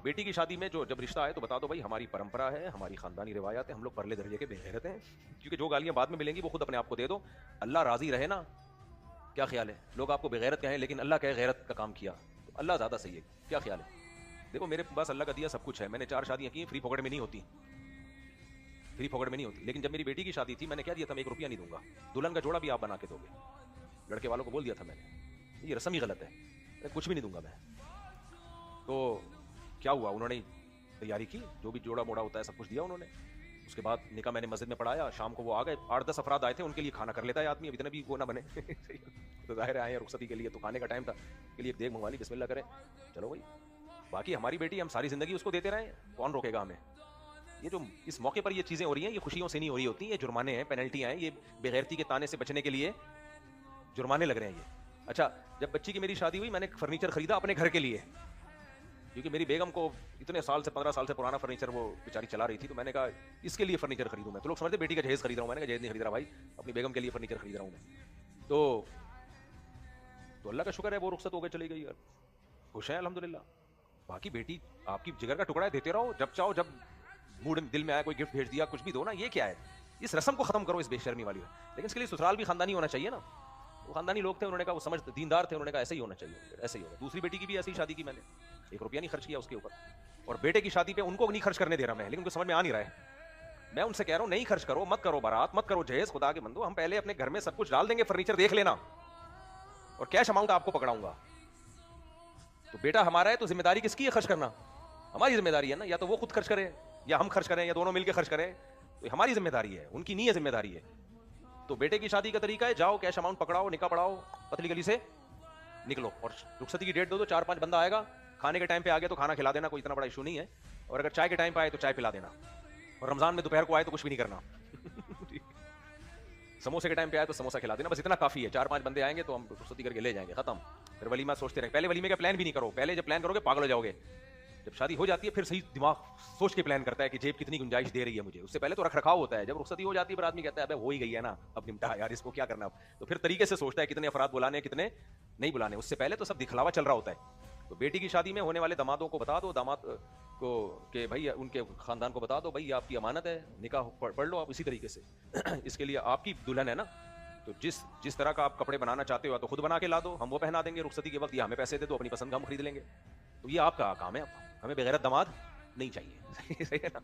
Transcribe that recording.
بیٹی کی شادی میں جب رشتہ آئے تو بتا دو بھائی ہماری پرمپرا ہے, ہماری خاندانی روایات ہے, ہم لوگ پرلے درجے کے بے غیرت ہیں, کیونکہ جو گالیاں بعد میں ملیں گی وہ خود اپنے آپ کو دے دو, اللہ راضی رہے نا. کیا خیال ہے؟ لوگ آپ کو بے غیرت کہیں لیکن اللہ کہے غیرت کا کام کیا, تو اللہ زیادہ صحیح ہے. کیا خیال ہے؟ دیکھو میرے پاس اللہ کا دیا سب کچھ ہے, میں نے 4 شادیاں کی, فری پاکٹ میں نہیں ہوتی, فری پاکٹ میں نہیں ہوتی. لیکن جب میری بیٹی کی شادی تھی میں نے کہہ دیا تھا میں 1 روپیہ نہیں دوں گا, دلہن کا جوڑا بھی آپ بنا کے دو گے. لڑکے والوں کو بول دیا تھا میں نے, یہ رسم ہی غلط ہے, میں کچھ بھی نہیں دوں گا میں. تو کیا ہوا, انہوں نے تیاری کی, جو بھی جوڑا موڑا ہوتا ہے سب کچھ دیا انہوں نے. اس کے بعد نکاح میں نے مسجد میں پڑھایا, شام کو وہ آ گئے, 8-10 افراد آئے تھے, ان کے لیے کھانا کر لیتا ہے آدمی, اب اتنے بھی وہ نہ بنے. تو ظاہر آئے ہیں رخصتی کے لیے, تو کھانے کا ٹائم تھا, کے لیے ایک دیگ منگوا لی, بسم اللہ کریں, چلو بھائی. باقی ہماری بیٹی, ہم ساری زندگی اس کو دیتے رہے, کون روکے گا ہمیں؟ یہ جو اس موقع پر یہ چیزیں ہو رہی ہیں, یہ خوشیوں سے نہیں ہو رہی ہوتی, یہ جرمانے ہیں, پینلٹیاں ہیں, یہ بےغیرتی کے تانے سے بچنے کے لیے جرمانے لگ رہے ہیں یہ. اچھا, جب بچی کی میری شادی ہوئی میں نے فرنیچر خریدا اپنے گھر کے لیے, کیونکہ میری بیگم کو اتنے سال سے 15 سال سے پرانا فرنیچر وہ بیچاری چلا رہی تھی, تو میں نے کہا اس کے لیے فرنیچر خریدوں میں. تو لوگ سمجھتے بیٹی کا جہیز خرید رہا ہوں, میں نے کہا جہیز نہیں خرید رہا بھائی, اپنی بیگم کے لیے فرنیچر خرید رہا ہوں میں. تو اللہ کا شکر ہے وہ رخصت ہو کے چلی گئی, خوش ہیں الحمدللہ. باقی بیٹی آپ کی جگر کا ٹکڑا ہے, دیتے رہو, جب چاہو, جب موڈ دل میں آیا کوئی گفٹ بھیج دیا, کچھ بھی دو نا, یہ کیا ہے؟ اس رسم کو ختم کرو, اس بے شرمی والی. لیکن اس کے لیے سسرال بھی خاندانی ہونا چاہیے نا. وہ خاندانی لوگ تھے, انہوں نے کہا وہ سمجھ دیندار تھے, انہوں نے کہا ایسے ہی ہونا چاہیے, ایسے ہی ہوگا. دوسری بیٹی کی بھی ایسی شادی کی میں نے, 1 روپیہ نہیں خرچ کیا اس کے اوپر. اور بیٹے کی شادی پہ ان کو نہیں خرچ کرنے دے رہا میں, لیکن ان کو سمجھ میں آ نہیں رہا ہے. میں ان سے کہہ رہا ہوں نہیں خرچ کرو, مت کرو بارات, مت کرو جہیز, خدا کے بندو, ہم پہلے اپنے گھر میں سب کچھ ڈال دیں گے, فرنیچر دیکھ لینا, اور کیش اماؤنٹ آپ کو پکڑاؤں گا. تو بیٹا ہمارا ہے تو ذمہ داری کس کی ہے خرچ کرنا؟ ہماری ذمہ داری ہے نا, یا تو وہ خود خرچ کرے یا ہم خرچ کریں, یا دونوں مل کے خرچ کریں, تو ہماری ذمہ داری ہے, ان کی نہیں ہے ذمہ داری ہے. تو بیٹے کی شادی کا طریقہ ہے, جاؤ کیش اماؤنٹ پکڑاؤ, نکاح پڑھاؤ, پتلی گلی سے نکلو, اور رخصتی کی ڈیٹ دو, 4-5 بندہ آئے گا, کھانے کے ٹائم پہ آ گیا تو کھانا کھلا دینا, کوئی اتنا بڑا ایشو نہیں ہے. اور اگر چائے کے ٹائم پہ آئے تو چائے پلا دینا, اور رمضان میں دوپہر کو آئے تو کچھ بھی نہیں کرنا. سموسے کے ٹائم پہ آئے تو سموسا کھلا دینا, بس اتنا کافی ہے. 4-5 بندے آئیں گے تو ہم رخصتی کر کے لے جائیں گے, ختم. پھر ولیمہ سوچتے رہیں, پہلے ولیمے کا پلان بھی نہیں کرو, پہلے جب پلان کرو گے پاگل ہو جاؤ گے. جب شادی ہو جاتی ہے پھر صحیح دماغ سوچ کے پلان کرتا ہے کہ جیب کتنی گنجائش دے رہی ہے مجھے, اس سے پہلے تو رکھ رکھاؤ ہوتا ہے. جب رخصتی ہو جاتی ہے پھر آدمی کہتا ہے ابے ہو ہی گئی ہے نا, اب نمٹا یار, اس کو کیا کرنا اب, تو پھر طریقے سے سوچتا ہے کتنے افراد بلانے ہیں کتنے نہیں بلانے. اس سے پہلے تو سب دکھلاوا چل رہا ہوتا ہے. تو بیٹی کی شادی میں ہونے والے دامادوں کو بتا دو, داماد کو کہ بھائی ان کے خاندان کو بتا دو, بھائی آپ کی امانت ہے, نکاح پڑھ لو آپ اسی طریقے سے. اس کے لیے آپ کی دلہن ہے نا, تو جس طرح کا آپ کپڑے بنانا چاہتے ہو تو خود بنا کے لا دو, ہم وہ پہنا دیں گے رخصتی کے وقت, یا ہمیں پیسے دے دو, اپنی پسند کا ہم خرید لیں گے. تو یہ آپ کا کام ہے, ہمیں بغیر داماد نہیں چاہیے. صحیح ہے نا.